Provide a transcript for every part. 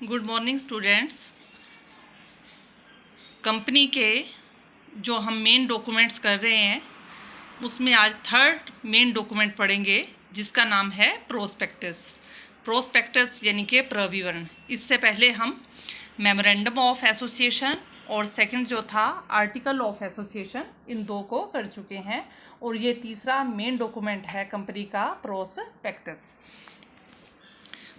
Good morning students. Company के जो हम मेन डॉक्यूमेंट्स कर रहे हैं उसमें आज थर्ड मेन डॉक्यूमेंट पढ़ेंगे जिसका नाम है प्रोस्पेक्टस। प्रोस्पेक्टस यानी कि प्रविवरण। इससे पहले हम मेमोरेंडम ऑफ एसोसिएशन और सेकंड जो था आर्टिकल ऑफ एसोसिएशन, इन दो को कर चुके हैं और ये तीसरा मेन डॉक्यूमेंट है कंपनी का प्रोस्पेक्टस।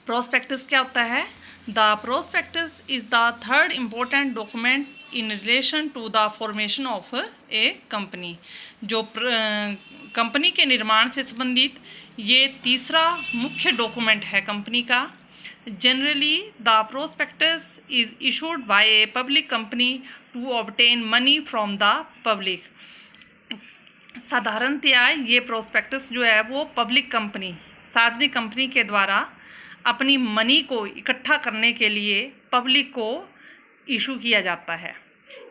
प्रोस्पेक्टस क्या होता है? The prospectus is the third important document in relation to the formation of a company. जो कंपनी के निर्माण से संबंधित ये तीसरा मुख्य डॉक्यूमेंट है कंपनी का। Generally the prospectus is issued by a public company to obtain money from the public. साधारणतया ये प्रोस्पेक्टस जो है वो पब्लिक कंपनी, सार्वजनिक कंपनी के द्वारा अपनी मनी को इकट्ठा करने के लिए पब्लिक को इशू किया जाता है।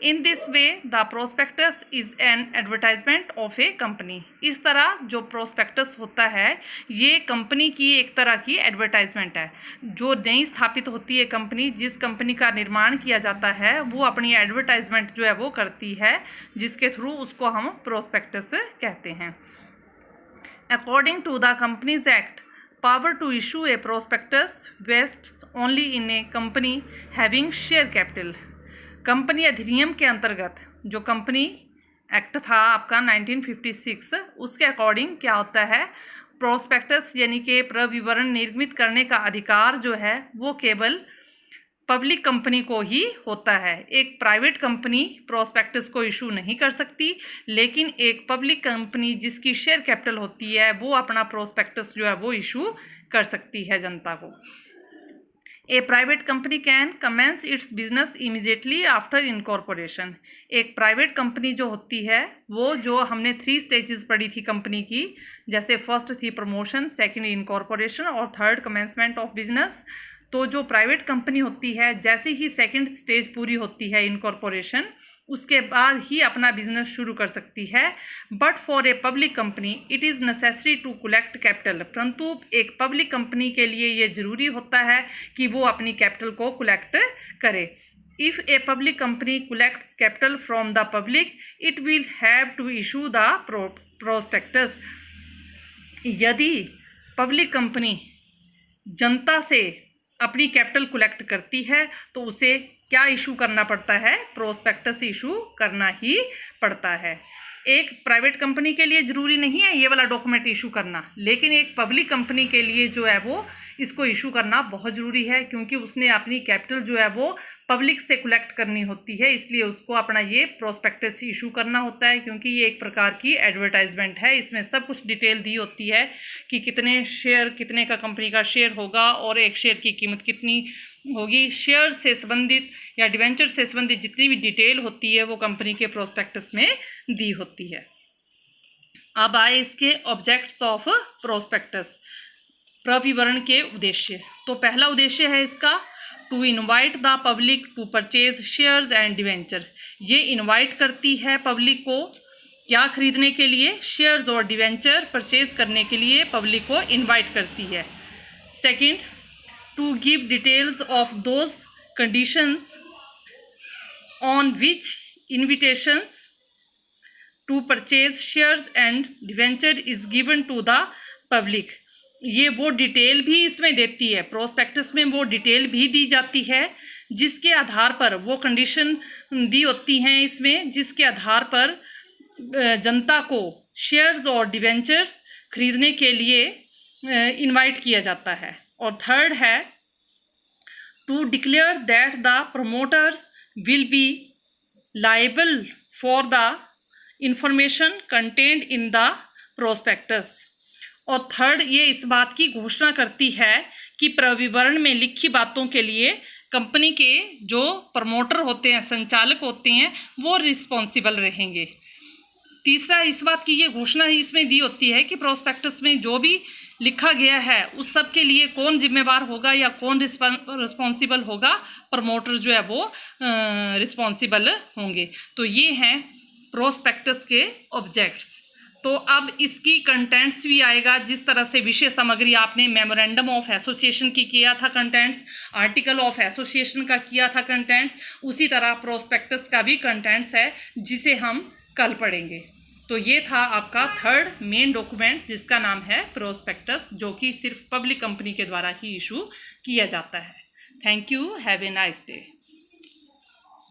In this way the prospectus is an advertisement of a company. इस तरह जो प्रोस्पेक्टस होता है ये कंपनी की एक तरह की एडवर्टाइजमेंट है। जो नई स्थापित होती है कंपनी, जिस कंपनी का निर्माण किया जाता है, वो अपनी एडवर्टाइजमेंट जो है वो करती है, जिसके थ्रू उसको हम प्रोस्पेक्टस कहते हैं। According to the companies act, power to issue a prospectus vests only in a company having share capital। Company अधिनियम के अंतर्गत जो कंपनी एक्ट था आपका 1956, उसके अकॉर्डिंग क्या होता है, प्रोस्पेक्टस यानी कि प्रविवरण निर्मित करने का अधिकार जो है वो केवल पब्लिक कंपनी को ही होता है। एक प्राइवेट कंपनी प्रोस्पेक्टस को इशू नहीं कर सकती, लेकिन एक पब्लिक कंपनी जिसकी शेयर कैपिटल होती है वो अपना प्रोस्पेक्टस जो है वो इशू कर सकती है जनता को। A private company can commence its business immediately after incorporation. एक प्राइवेट कंपनी जो होती है वो, जो हमने 3 स्टेजेस पढ़ी थी कंपनी की, जैसे फर्स्ट थी प्रमोशन, सेकंड इनकॉर्पोरेशन और थर्ड कमेंसमेंट ऑफ बिजनेस। तो जो प्राइवेट कंपनी होती है, जैसे ही सेकंड स्टेज पूरी होती है इनकॉर्पोरेशन, उसके बाद ही अपना बिजनेस शुरू कर सकती है। But for a public company it is necessary to collect capital. परंतु एक पब्लिक कंपनी के लिए ये ज़रूरी होता है कि वो अपनी कैपिटल को कलेक्ट करे। If a public company collects capital from the public it will have to issue the prospectus. यदि पब्लिक कंपनी जनता से अपनी कैपिटल कलेक्ट करती है तो उसे क्या इशू करना पड़ता है? प्रोस्पेक्टस इशू करना ही पड़ता है। एक प्राइवेट कंपनी के लिए ज़रूरी नहीं है ये वाला डॉक्यूमेंट इशू करना, लेकिन एक पब्लिक कंपनी के लिए जो है वो इसको इशू करना बहुत ज़रूरी है, क्योंकि उसने अपनी कैपिटल जो है वो पब्लिक से कलेक्ट करनी होती है, इसलिए उसको अपना ये प्रोस्पेक्टस इशू करना होता है। क्योंकि ये एक प्रकार की एडवर्टाइजमेंट है, इसमें सब कुछ डिटेल दी होती है कि कितने शेयर, कितने का कंपनी का शेयर होगा और एक शेयर की कीमत कितनी होगी। शेयर से संबंधित या डिवेंचर से संबंधित जितनी भी डिटेल होती है वो कंपनी के प्रोस्पेक्टस में दी होती है। अब आए इसके ऑब्जेक्ट्स ऑफ प्रोस्पेक्टस, प्रविवरण के उद्देश्य। तो पहला उद्देश्य है इसका to invite the public to purchase shares and debenture. ये इनवाइट करती है पब्लिक को क्या खरीदने के लिए? शेयर्स और डिवेंचर परचेज करने के लिए पब्लिक को इनवाइट करती है। Second, to give details of those conditions on which invitations to purchase shares and debenture is given to the public. ये वो डिटेल भी इसमें देती है, प्रोस्पेक्टस में वो डिटेल भी दी जाती है जिसके आधार पर, वो कंडीशन दी होती हैं इसमें, जिसके आधार पर जनता को शेयर्स और डिवेंचर्स खरीदने के लिए इनवाइट किया जाता है। और थर्ड है to declare that the promoters will be liable for the information content in the prospectus. और थर्ड, ये इस बात की घोषणा करती है कि प्रविवरण में लिखी बातों के लिए कंपनी के जो प्रमोटर होते हैं, संचालक होते हैं, वो रिस्पॉन्सिबल रहेंगे। तीसरा, इस बात की ये घोषणा इसमें दी होती है कि प्रोस्पेक्टस में जो भी लिखा गया है उस सब के लिए कौन जिम्मेवार होगा या कौन रिस्पॉन्सिबल होगा? प्रमोटर जो है वो रिस्पॉन्सिबल होंगे। तो ये हैं प्रोस्पेक्टस के ऑब्जेक्ट्स। तो अब इसकी कंटेंट्स भी आएगा, जिस तरह से विषय सामग्री आपने मेमोरेंडम ऑफ एसोसिएशन की किया था कंटेंट्स, आर्टिकल ऑफ एसोसिएशन का किया था कंटेंट्स, उसी तरह प्रोस्पेक्टस का भी कंटेंट्स है जिसे हम कल पढ़ेंगे। तो ये था आपका थर्ड मेन डॉक्यूमेंट जिसका नाम है प्रोस्पेक्टस, जो कि सिर्फ पब्लिक कंपनी के द्वारा ही इशू किया जाता है। Thank you, have a nice day.